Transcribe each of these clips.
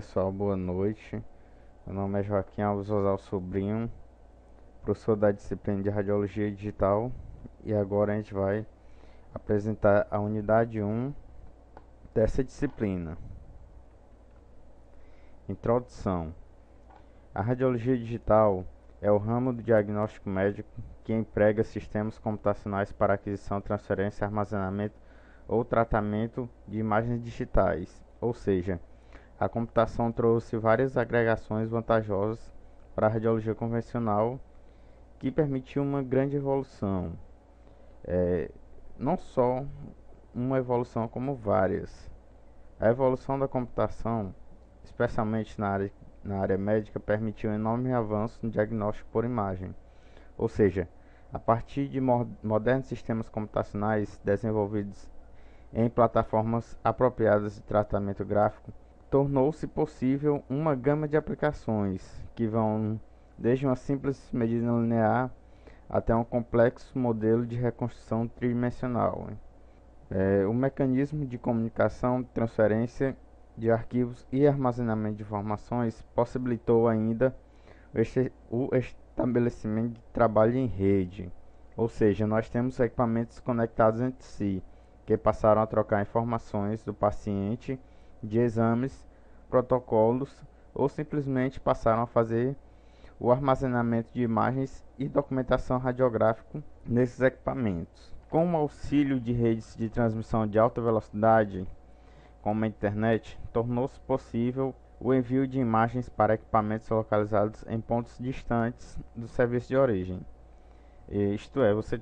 pessoal, boa noite. Meu nome é Joaquim Alves Osal Sobrinho, professor da disciplina de Radiologia Digital, e agora a gente vai apresentar a unidade 1 dessa disciplina. Introdução. A radiologia digital é o ramo do diagnóstico médico que emprega sistemas computacionais para aquisição, transferência, armazenamento ou tratamento de imagens digitais, ou seja, a computação trouxe várias agregações vantajosas para a radiologia convencional, que permitiu uma grande evolução. Não só uma evolução, como várias. A evolução da computação, especialmente na área médica, permitiu um enorme avanço no diagnóstico por imagem. Ou seja, a partir de modernos sistemas computacionais desenvolvidos em plataformas apropriadas de tratamento gráfico, tornou-se possível uma gama de aplicações que vão desde uma simples medida linear até um complexo modelo de reconstrução tridimensional. O mecanismo de comunicação, transferência de arquivos e armazenamento de informações possibilitou ainda o estabelecimento de trabalho em rede, ou seja, nós temos equipamentos conectados entre si, que passaram a trocar informações do paciente de exames, protocolos ou simplesmente passaram a fazer o armazenamento de imagens e documentação radiográfica nesses equipamentos. Com o auxílio de redes de transmissão de alta velocidade, como a internet, tornou-se possível o envio de imagens para equipamentos localizados em pontos distantes do serviço de origem. Isto é, você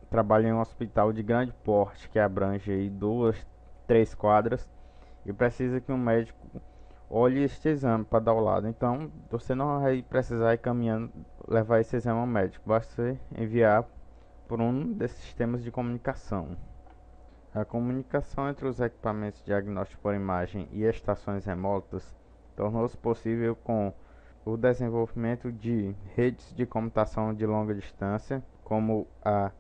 trabalha em um hospital de grande porte que abrange aí 2, 3 quadras e precisa que um médico olhe este exame para dar ao lado. Então, você não vai precisar ir caminhando, levar esse exame ao médico, basta você enviar por um desses sistemas de comunicação. A comunicação entre os equipamentos de diagnóstico por imagem e estações remotas tornou-se possível com o desenvolvimento de redes de computação de longa distância, como a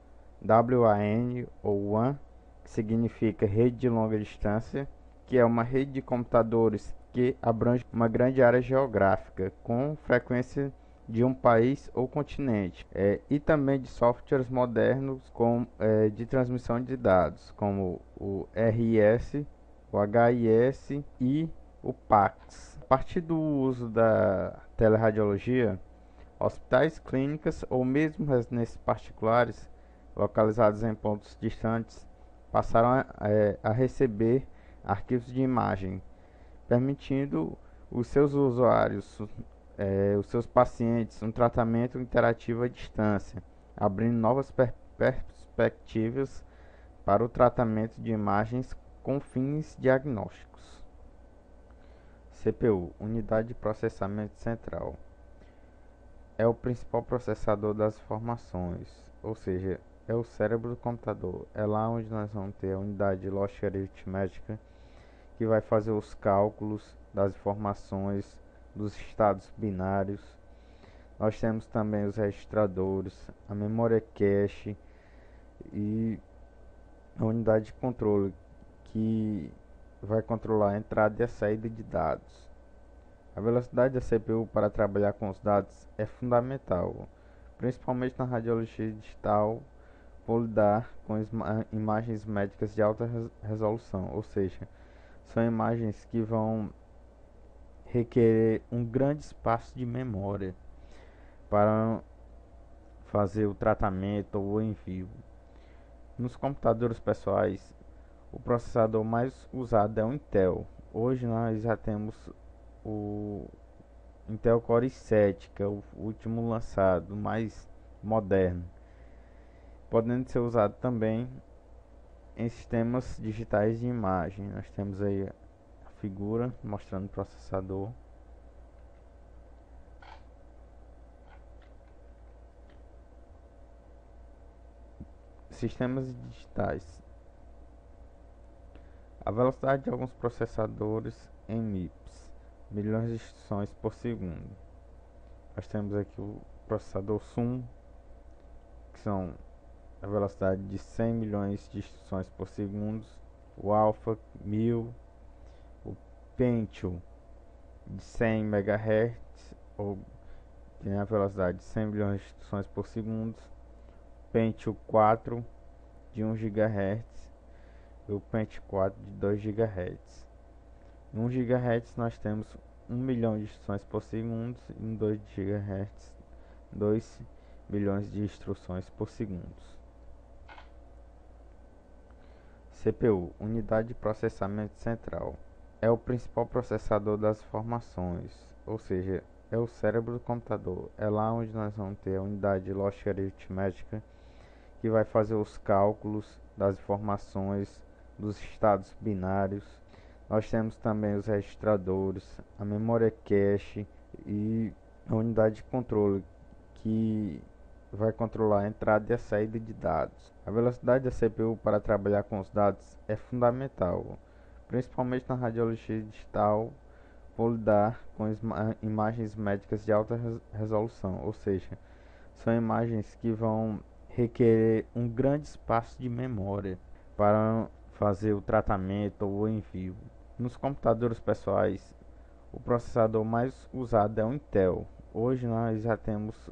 WAN ou WAN, que significa rede de longa distância, que é uma rede de computadores que abrange uma grande área geográfica, com frequência de um país ou continente, e também de softwares modernos de transmissão de dados, como o RIS, o HIS e o PACS. A partir do uso da teleradiologia, hospitais, clínicas ou mesmo residências particulares localizados em pontos distantes passaram a receber arquivos de imagem, permitindo os seus usuários, os seus pacientes, um tratamento interativo à distância, abrindo novas perspectivas para o tratamento de imagens com fins diagnósticos. CPU, Unidade de Processamento Central, é o principal processador das informações, ou seja, é o cérebro do computador. É lá onde nós vamos ter a unidade de lógica aritmética, que vai fazer os cálculos das informações dos estados binários. Nós temos também os registradores, a memória cache e a unidade de controle, que vai controlar a entrada e a saída de dados. A velocidade da CPU para trabalhar com os dados é fundamental, principalmente na radiologia digital, por lidar com imagens médicas de alta resolução, ou seja, são imagens que vão requerer um grande espaço de memória para fazer o tratamento ou o envio. Nos computadores pessoais, o processador mais usado é o Intel. Hoje nós já temos o Intel Core i7, que é o último lançado, mais moderno, podendo ser usado também em sistemas digitais de imagem. Nós temos aí a figura mostrando o processador. Sistemas digitais. A velocidade de alguns processadores em MIPS, milhões de instruções por segundo. Nós temos aqui o processador SUM, que são a velocidade de 100 milhões de instruções por segundo, o Alpha 1000, o Pentium de 100 MHz, ou tem a velocidade de 100 bilhões de instruções por segundo, Pentium 4 de 1 GHz e o Pentium 4 de 2 GHz. Em 1 GHz nós temos 1 milhão de instruções por segundo e em 2 GHz 2 bilhões de instruções por segundo. CPU, Unidade de Processamento Central, é o principal processador das informações, ou seja, é o cérebro do computador. É lá onde nós vamos ter a unidade de lógica aritmética que vai fazer os cálculos das informações dos estados binários. Nós temos também os registradores, a memória cache e a unidade de controle que vai controlar a entrada e a saída de dados. A velocidade da CPU para trabalhar com os dados é fundamental, principalmente na radiologia digital, por lidar com imagens médicas de alta resolução, ou seja, são imagens que vão requerer um grande espaço de memória para fazer o tratamento ou o envio. Nos computadores pessoais, o processador mais usado é o Intel. Hoje nós já temos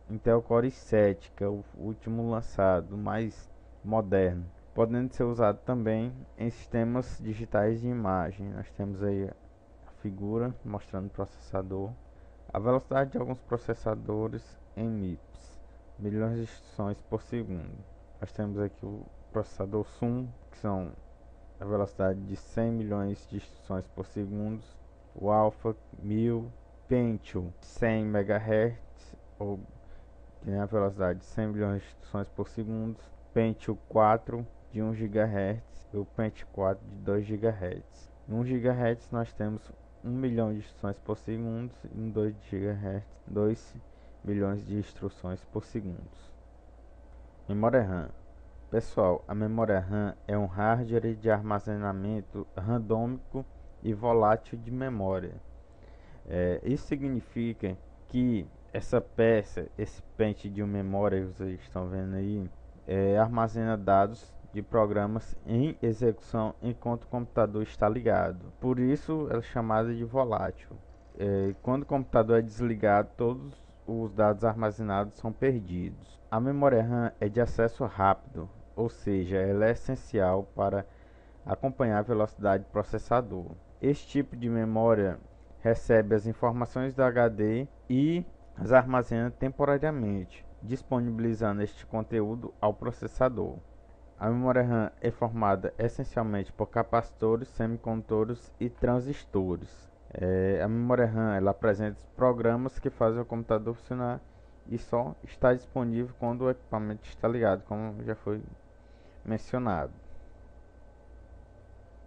Intel Core i7, que é o último lançado, mais moderno, podendo ser usado também em sistemas digitais de imagem. Nós temos aí a figura mostrando o processador. A velocidade de alguns processadores em MIPS, milhões de instruções por segundo. Nós temos aqui o processador SUM, que são a velocidade de 100 milhões de instruções por segundo. O Alpha 1000, Pentium 100 MHz, ou tem a velocidade de 100 bilhões de instruções por segundo, Pentium 4 de 1 GHz e o Pentium 4 de 2 GHz. Em 1 GHz nós temos 1 milhão de instruções por segundo e em 2 GHz 2 bilhões de instruções por segundo. Memória RAM. Pessoal, a memória RAM é um hardware de armazenamento randômico e volátil de memória. Isso significa que essa peça, esse pente de memória que vocês estão vendo aí, armazena dados de programas em execução enquanto o computador está ligado. Por isso ela é chamada de volátil. Quando o computador é desligado, todos os dados armazenados são perdidos. A memória RAM é de acesso rápido, ou seja, ela é essencial para acompanhar a velocidade do processador. Este tipo de memória recebe as informações do HD e as armazena temporariamente, disponibilizando este conteúdo ao processador. A memória RAM é formada essencialmente por capacitores, semicondutores e transistores. A memória RAM ela apresenta programas que fazem o computador funcionar e só está disponível quando o equipamento está ligado, como já foi mencionado.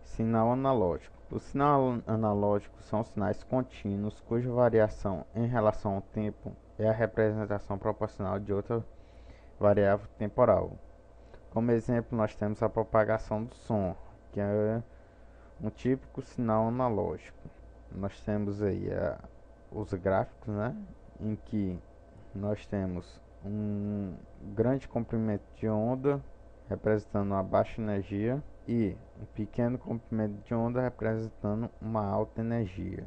Sinal analógico. O sinal analógico são sinais contínuos cuja variação em relação ao tempo é a representação proporcional de outra variável temporal. Como exemplo, nós temos a propagação do som, que é um típico sinal analógico. Nós temos aí os gráficos, né, em que nós temos um grande comprimento de onda representando uma baixa energia e um pequeno comprimento de onda representando uma alta energia.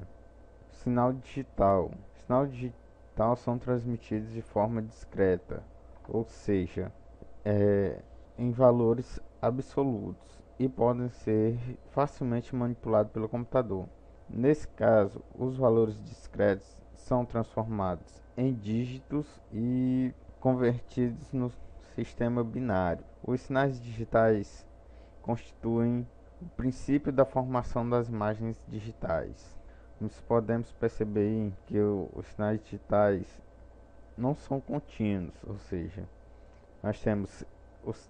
Sinal digital. Sinal digital são transmitidos de forma discreta, ou seja, em valores absolutos e podem ser facilmente manipulados pelo computador. Nesse caso, os valores discretos são transformados em dígitos e convertidos no sistema binário. Os sinais digitais constituem o princípio da formação das imagens digitais. Nós podemos perceber que os sinais digitais não são contínuos, ou seja, nós temos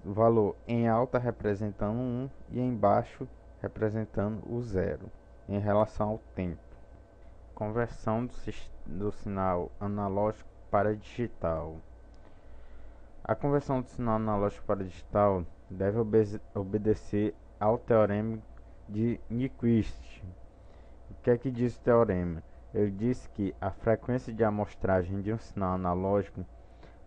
o valor em alta representando 1 e em baixo representando o 0 em relação ao tempo. Conversão do sinal analógico para digital. A conversão do sinal analógico para digital deve obedecer ao teorema de Nyquist. O que é que diz o teorema? Ele diz que a frequência de amostragem de um sinal analógico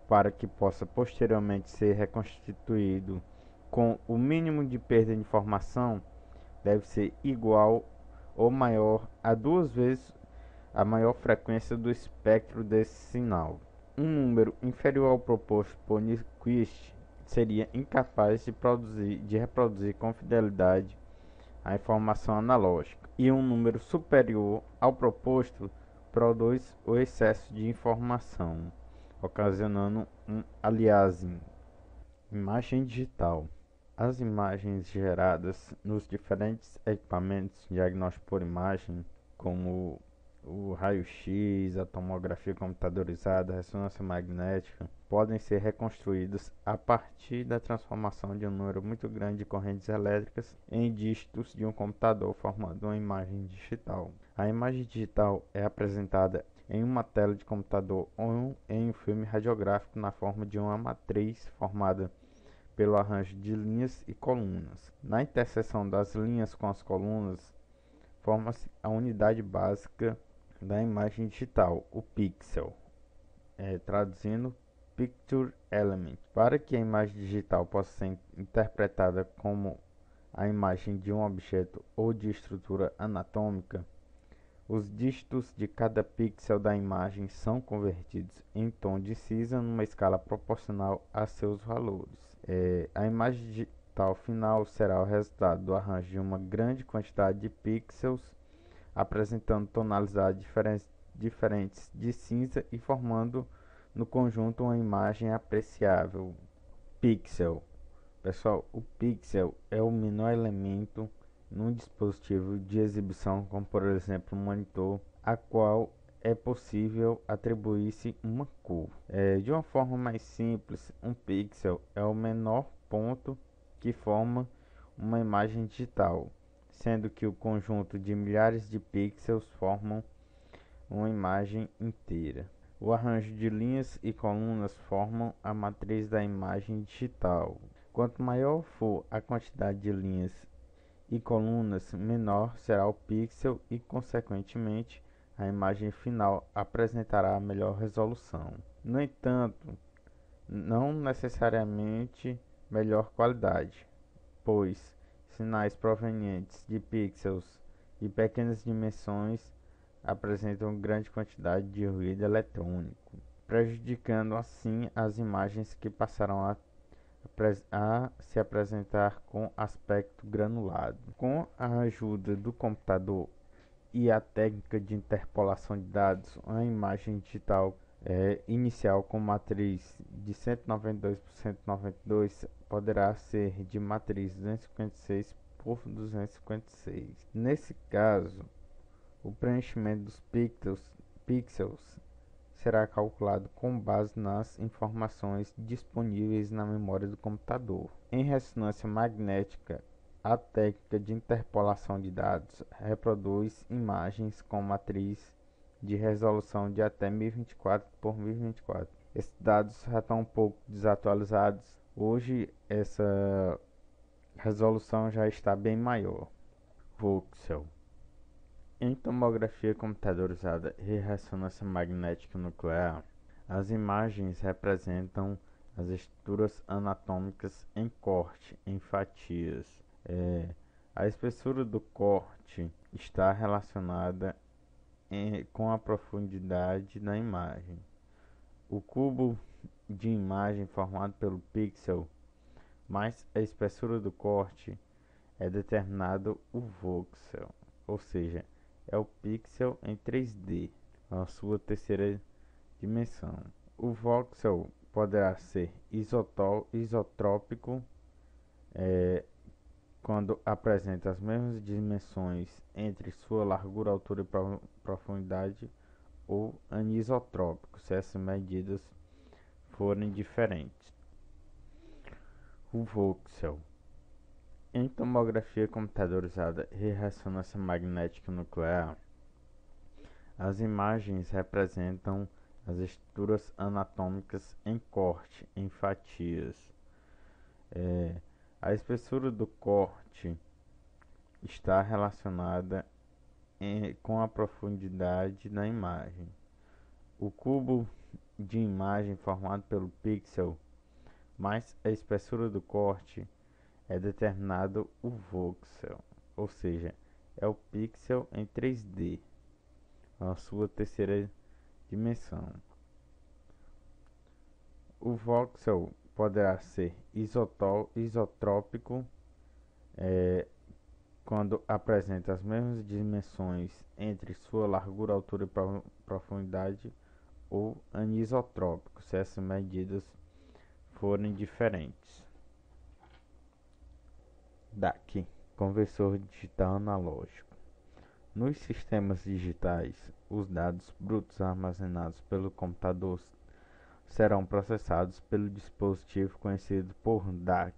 para que possa posteriormente ser reconstituído com o mínimo de perda de informação deve ser igual ou maior a 2 vezes a maior frequência do espectro desse sinal. Um número inferior ao proposto por Nyquist seria incapaz de reproduzir com fidelidade a informação analógica, e um número superior ao proposto produz o excesso de informação, ocasionando um aliasing. Imagem digital. As imagens geradas nos diferentes equipamentos de diagnóstico por imagem, como o raio-x, a tomografia computadorizada, a ressonância magnética, podem ser reconstruídas a partir da transformação de um número muito grande de correntes elétricas em dígitos de um computador, formando uma imagem digital. A imagem digital é apresentada em uma tela de computador ou em um filme radiográfico na forma de uma matriz formada pelo arranjo de linhas e colunas. Na interseção das linhas com as colunas, forma-se a unidade básica da imagem digital, o pixel, traduzindo Picture Element. Para que a imagem digital possa ser interpretada como a imagem de um objeto ou de estrutura anatômica, os dígitos de cada pixel da imagem são convertidos em tom de cinza numa escala proporcional a seus valores. A imagem digital final será o resultado do arranjo de uma grande quantidade de pixels, apresentando tonalidades diferentes de cinza e formando no conjunto uma imagem apreciável. Pixel. Pessoal, o pixel é o menor elemento num dispositivo de exibição, como por exemplo um monitor, a qual é possível atribuir-se uma cor. De uma forma mais simples, um pixel é o menor ponto que forma uma imagem digital, sendo que o conjunto de milhares de pixels formam uma imagem inteira. O arranjo de linhas e colunas formam a matriz da imagem digital. Quanto maior for a quantidade de linhas e colunas, menor será o pixel e, consequentemente, a imagem final apresentará a melhor resolução. No entanto, não necessariamente melhor qualidade, pois sinais provenientes de pixels de pequenas dimensões apresentam grande quantidade de ruído eletrônico, prejudicando assim as imagens que passarão a se apresentar com aspecto granulado. Com a ajuda do computador e a técnica de interpolação de dados, a imagem digital inicial com matriz de 192 por 192 poderá ser de matriz 256 por 256. Nesse caso, o preenchimento dos pixels será calculado com base nas informações disponíveis na memória do computador. Em ressonância magnética, a técnica de interpolação de dados reproduz imagens com matriz de resolução de até 1024 por 1024. Esses dados já estão um pouco desatualizados. Hoje essa resolução já está bem maior. Voxel. Em tomografia computadorizada e ressonância magnética nuclear, as imagens representam as estruturas anatômicas em corte, em fatias. A espessura do corte está relacionada com a profundidade da imagem. O cubo de imagem formado pelo pixel mais a espessura do corte é determinado o voxel, ou seja, é o pixel em 3D, a sua terceira dimensão. O voxel poderá ser isotrópico, quando apresenta as mesmas dimensões entre sua largura, altura e profundidade, ou anisotrópico, se essas medidas forem diferentes. O voxel. Em tomografia computadorizada e ressonância magnética nuclear, as imagens representam as estruturas anatômicas em corte, em fatias. A espessura do corte está relacionada com a profundidade da imagem. O cubo de imagem formado pelo pixel mais a espessura do corte é determinado o voxel, ou seja, é o pixel em 3D, a sua terceira dimensão. O voxel poderá ser isotrópico quando apresenta as mesmas dimensões entre sua largura, altura e profundidade, ou anisotrópico se essas medidas forem diferentes. DAC, conversor digital analógico. Nos sistemas digitais, os dados brutos armazenados pelo computador serão processados pelo dispositivo conhecido por DAC,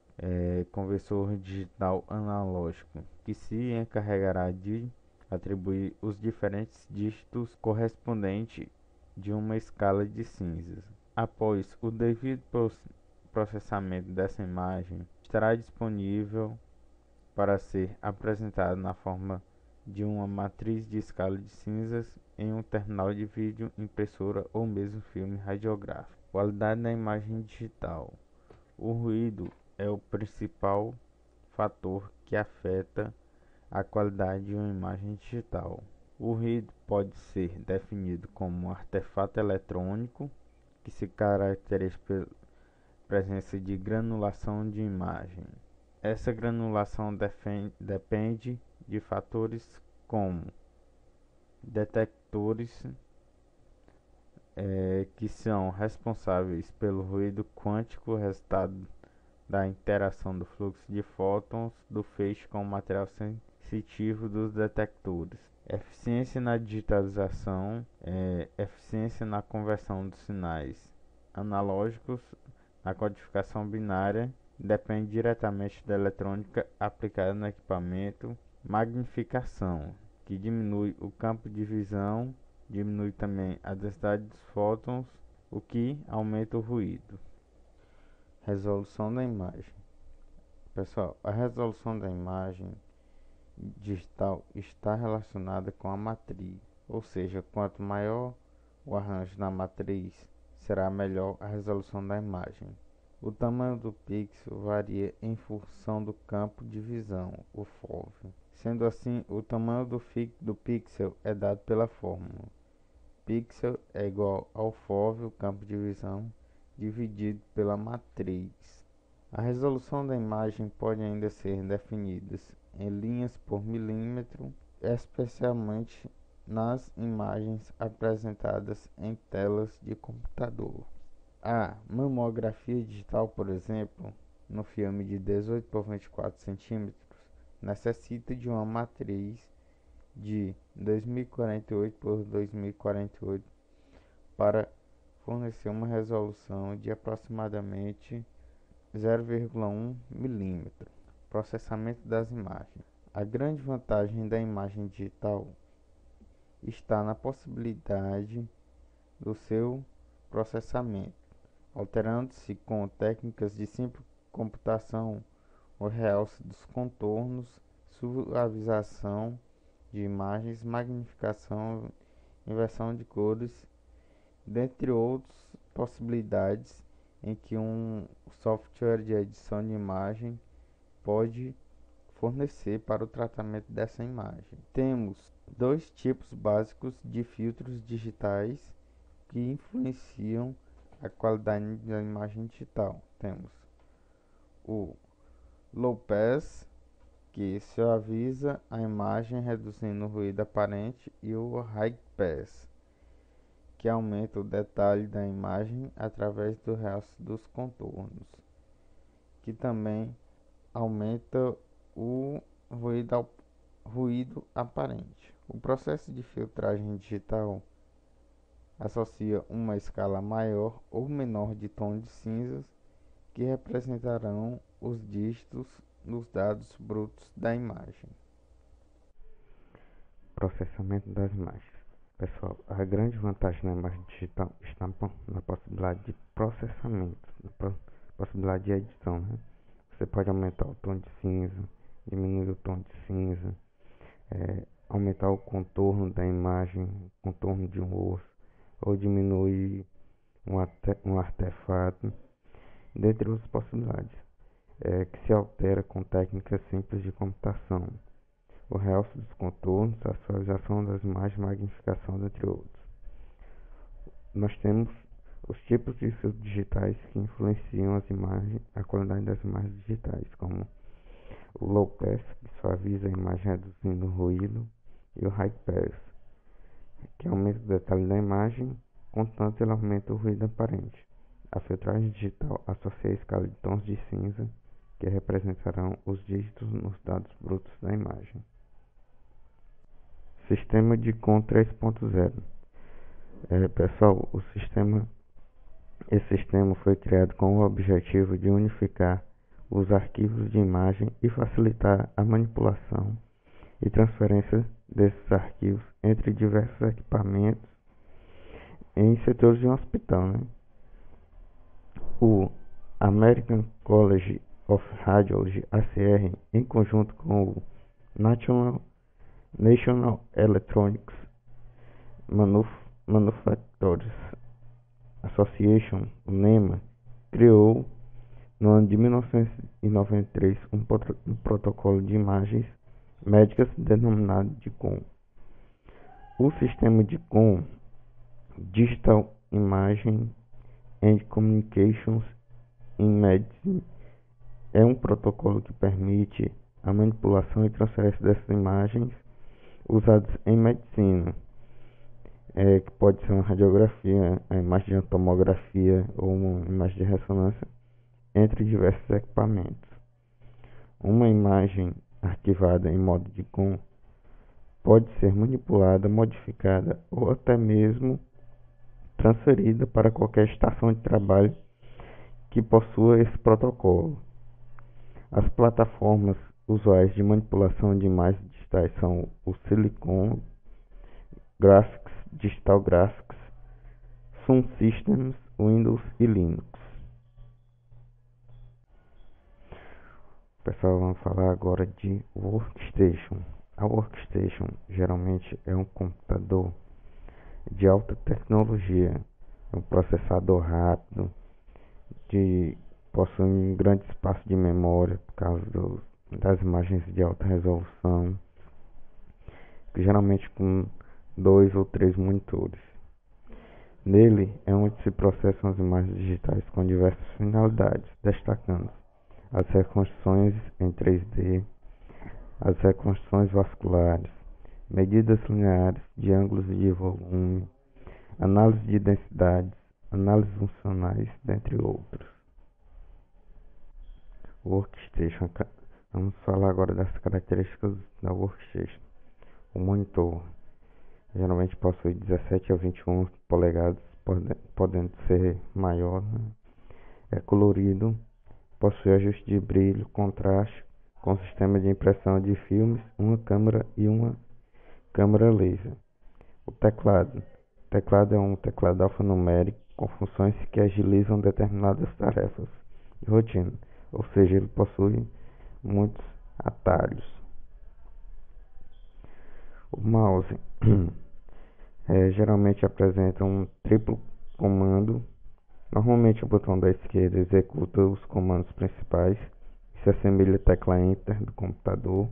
conversor digital analógico, que se encarregará de atribuir os diferentes dígitos correspondentes de uma escala de cinzas. Após o devido processamento dessa imagem, estará disponível para ser apresentado na forma de uma matriz de escala de cinzas em um terminal de vídeo, impressora ou mesmo filme radiográfico. Qualidade da imagem digital. O ruído é o principal fator que afeta a qualidade de uma imagem digital. O ruído pode ser definido como um artefato eletrônico que se caracteriza pela presença de granulação de imagem. Essa granulação depende de fatores como detectores que são responsáveis pelo ruído quântico, resultado da interação do fluxo de fótons do feixe com o material sensitivo dos detectores. Eficiência na digitalização, eficiência na conversão dos sinais analógicos na codificação binária, depende diretamente da eletrônica aplicada no equipamento. Magnificação, que diminui o campo de visão, diminui também a densidade dos fótons, o que aumenta o ruído. Resolução da imagem. Pessoal, a resolução da imagem digital está relacionada com a matriz, ou seja, quanto maior o arranjo na matriz, será melhor a resolução da imagem. O tamanho do pixel varia em função do campo de visão, o FOV. Sendo assim, o tamanho do pixel é dado pela fórmula. Pixel é igual ao FOV, o campo de visão, dividido pela matriz. A resolução da imagem pode ainda ser definida em linhas por milímetro, especialmente nas imagens apresentadas em telas de computador. A mamografia digital, por exemplo, no filme de 18 por 24 centímetros, necessita de uma matriz de 2048 por 2048 para fornecer uma resolução de aproximadamente 0,1 milímetro. Processamento das imagens. A grande vantagem da imagem digital está na possibilidade do seu processamento, alterando-se com técnicas de simples computação, o realce dos contornos, suavização de imagens, magnificação, inversão de cores, dentre outras possibilidades em que um software de edição de imagem pode fornecer para o tratamento dessa imagem. Temos dois tipos básicos de filtros digitais que influenciam a qualidade da imagem digital. Temos o Low Pass, que suaviza a imagem reduzindo o ruído aparente, e o High Pass, que aumenta o detalhe da imagem através do realce dos contornos, que também aumenta o ruído aparente. O processo de filtragem digital associa uma escala maior ou menor de tons de cinzas que representarão os dígitos nos dados brutos da imagem. Processamento das imagens. Pessoal, a grande vantagem na imagem digital está na possibilidade de processamento, na possibilidade de edição, né? Você pode aumentar o tom de cinza, diminuir o tom de cinza, aumentar o contorno da imagem, contorno de um osso, ou diminuir um artefato, dentre outras possibilidades, que se altera com técnicas simples de computação. o realce dos contornos, a suavização das imagens, magnificação, entre outros. Nós temos os tipos de filtros digitais que influenciam as imagens, a qualidade das imagens digitais, como o low pass, que suaviza a imagem reduzindo o ruído, e o high pass, que aumenta o detalhe da imagem, contanto ele aumenta o ruído aparente. A filtragem digital associa a escala de tons de cinza, que representarão os dígitos nos dados brutos da imagem. Sistema de COM 3.0. Pessoal, esse sistema foi criado com o objetivo de unificar os arquivos de imagem e facilitar a manipulação e transferência desses arquivos entre diversos equipamentos em setores de um hospital, né? O American College of Radiology, ACR, em conjunto com o National Electronics Manufacturers Association, o NEMA, criou no ano de 1993 um protocolo de imagens médicas denominado de COM. O sistema de COM, Digital Imaging and Communications in Medicine, é um protocolo que permite a manipulação e transferência dessas imagens usadas em medicina, que pode ser uma radiografia, a imagem de tomografia ou uma imagem de ressonância, entre diversos equipamentos. Uma imagem arquivada em modo de COM pode ser manipulada, modificada ou até mesmo transferida para qualquer estação de trabalho que possua esse protocolo. As plataformas usuais de manipulação de imagens digitais são o Silicon Graphics, Digital Graphics, Sun Systems, Windows e Linux. Pessoal, vamos falar agora de Workstation. A Workstation geralmente é um computador de alta tecnologia, um processador rápido, possui um grande espaço de memória por causa das imagens de alta resolução, geralmente com 2 ou 3 monitores. Nele é onde se processam as imagens digitais com diversas finalidades, destacando as reconstruções em 3D, as reconstruções vasculares, medidas lineares de ângulos e de volume, análise de densidades, análises funcionais, dentre outros. Workstation. Vamos falar agora das características da Workstation. O monitor geralmente possui 17 a 21 polegadas, podendo ser maior, né? É colorido, possui ajuste de brilho, contraste, com sistema de impressão de filmes, uma câmera e uma câmera laser. O teclado. O teclado é um teclado alfanumérico com funções que agilizam determinadas tarefas de rotina, ou seja, ele possui muitos atalhos. O mouse geralmente apresenta um triplo comando. Normalmente o botão da esquerda executa os comandos principais, se assemelha à tecla Enter do computador.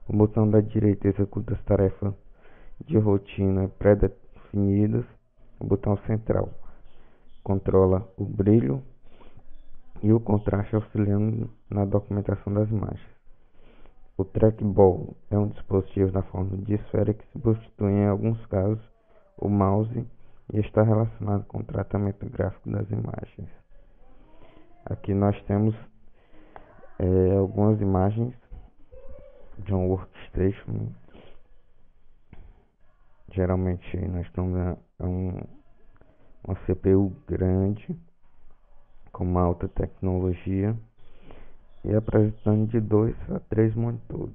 O botão da direita executa as tarefas de rotina pré-definidas. O botão central controla o brilho e o contraste, auxiliando na documentação das imagens. O trackball é um dispositivo na forma de esfera que substitui em alguns casos o mouse e está relacionado com o tratamento gráfico das imagens. Aqui nós temos algumas imagens de um Workstation. Geralmente nós temos uma CPU grande com uma alta tecnologia e apresentando de 2 a 3 monitores.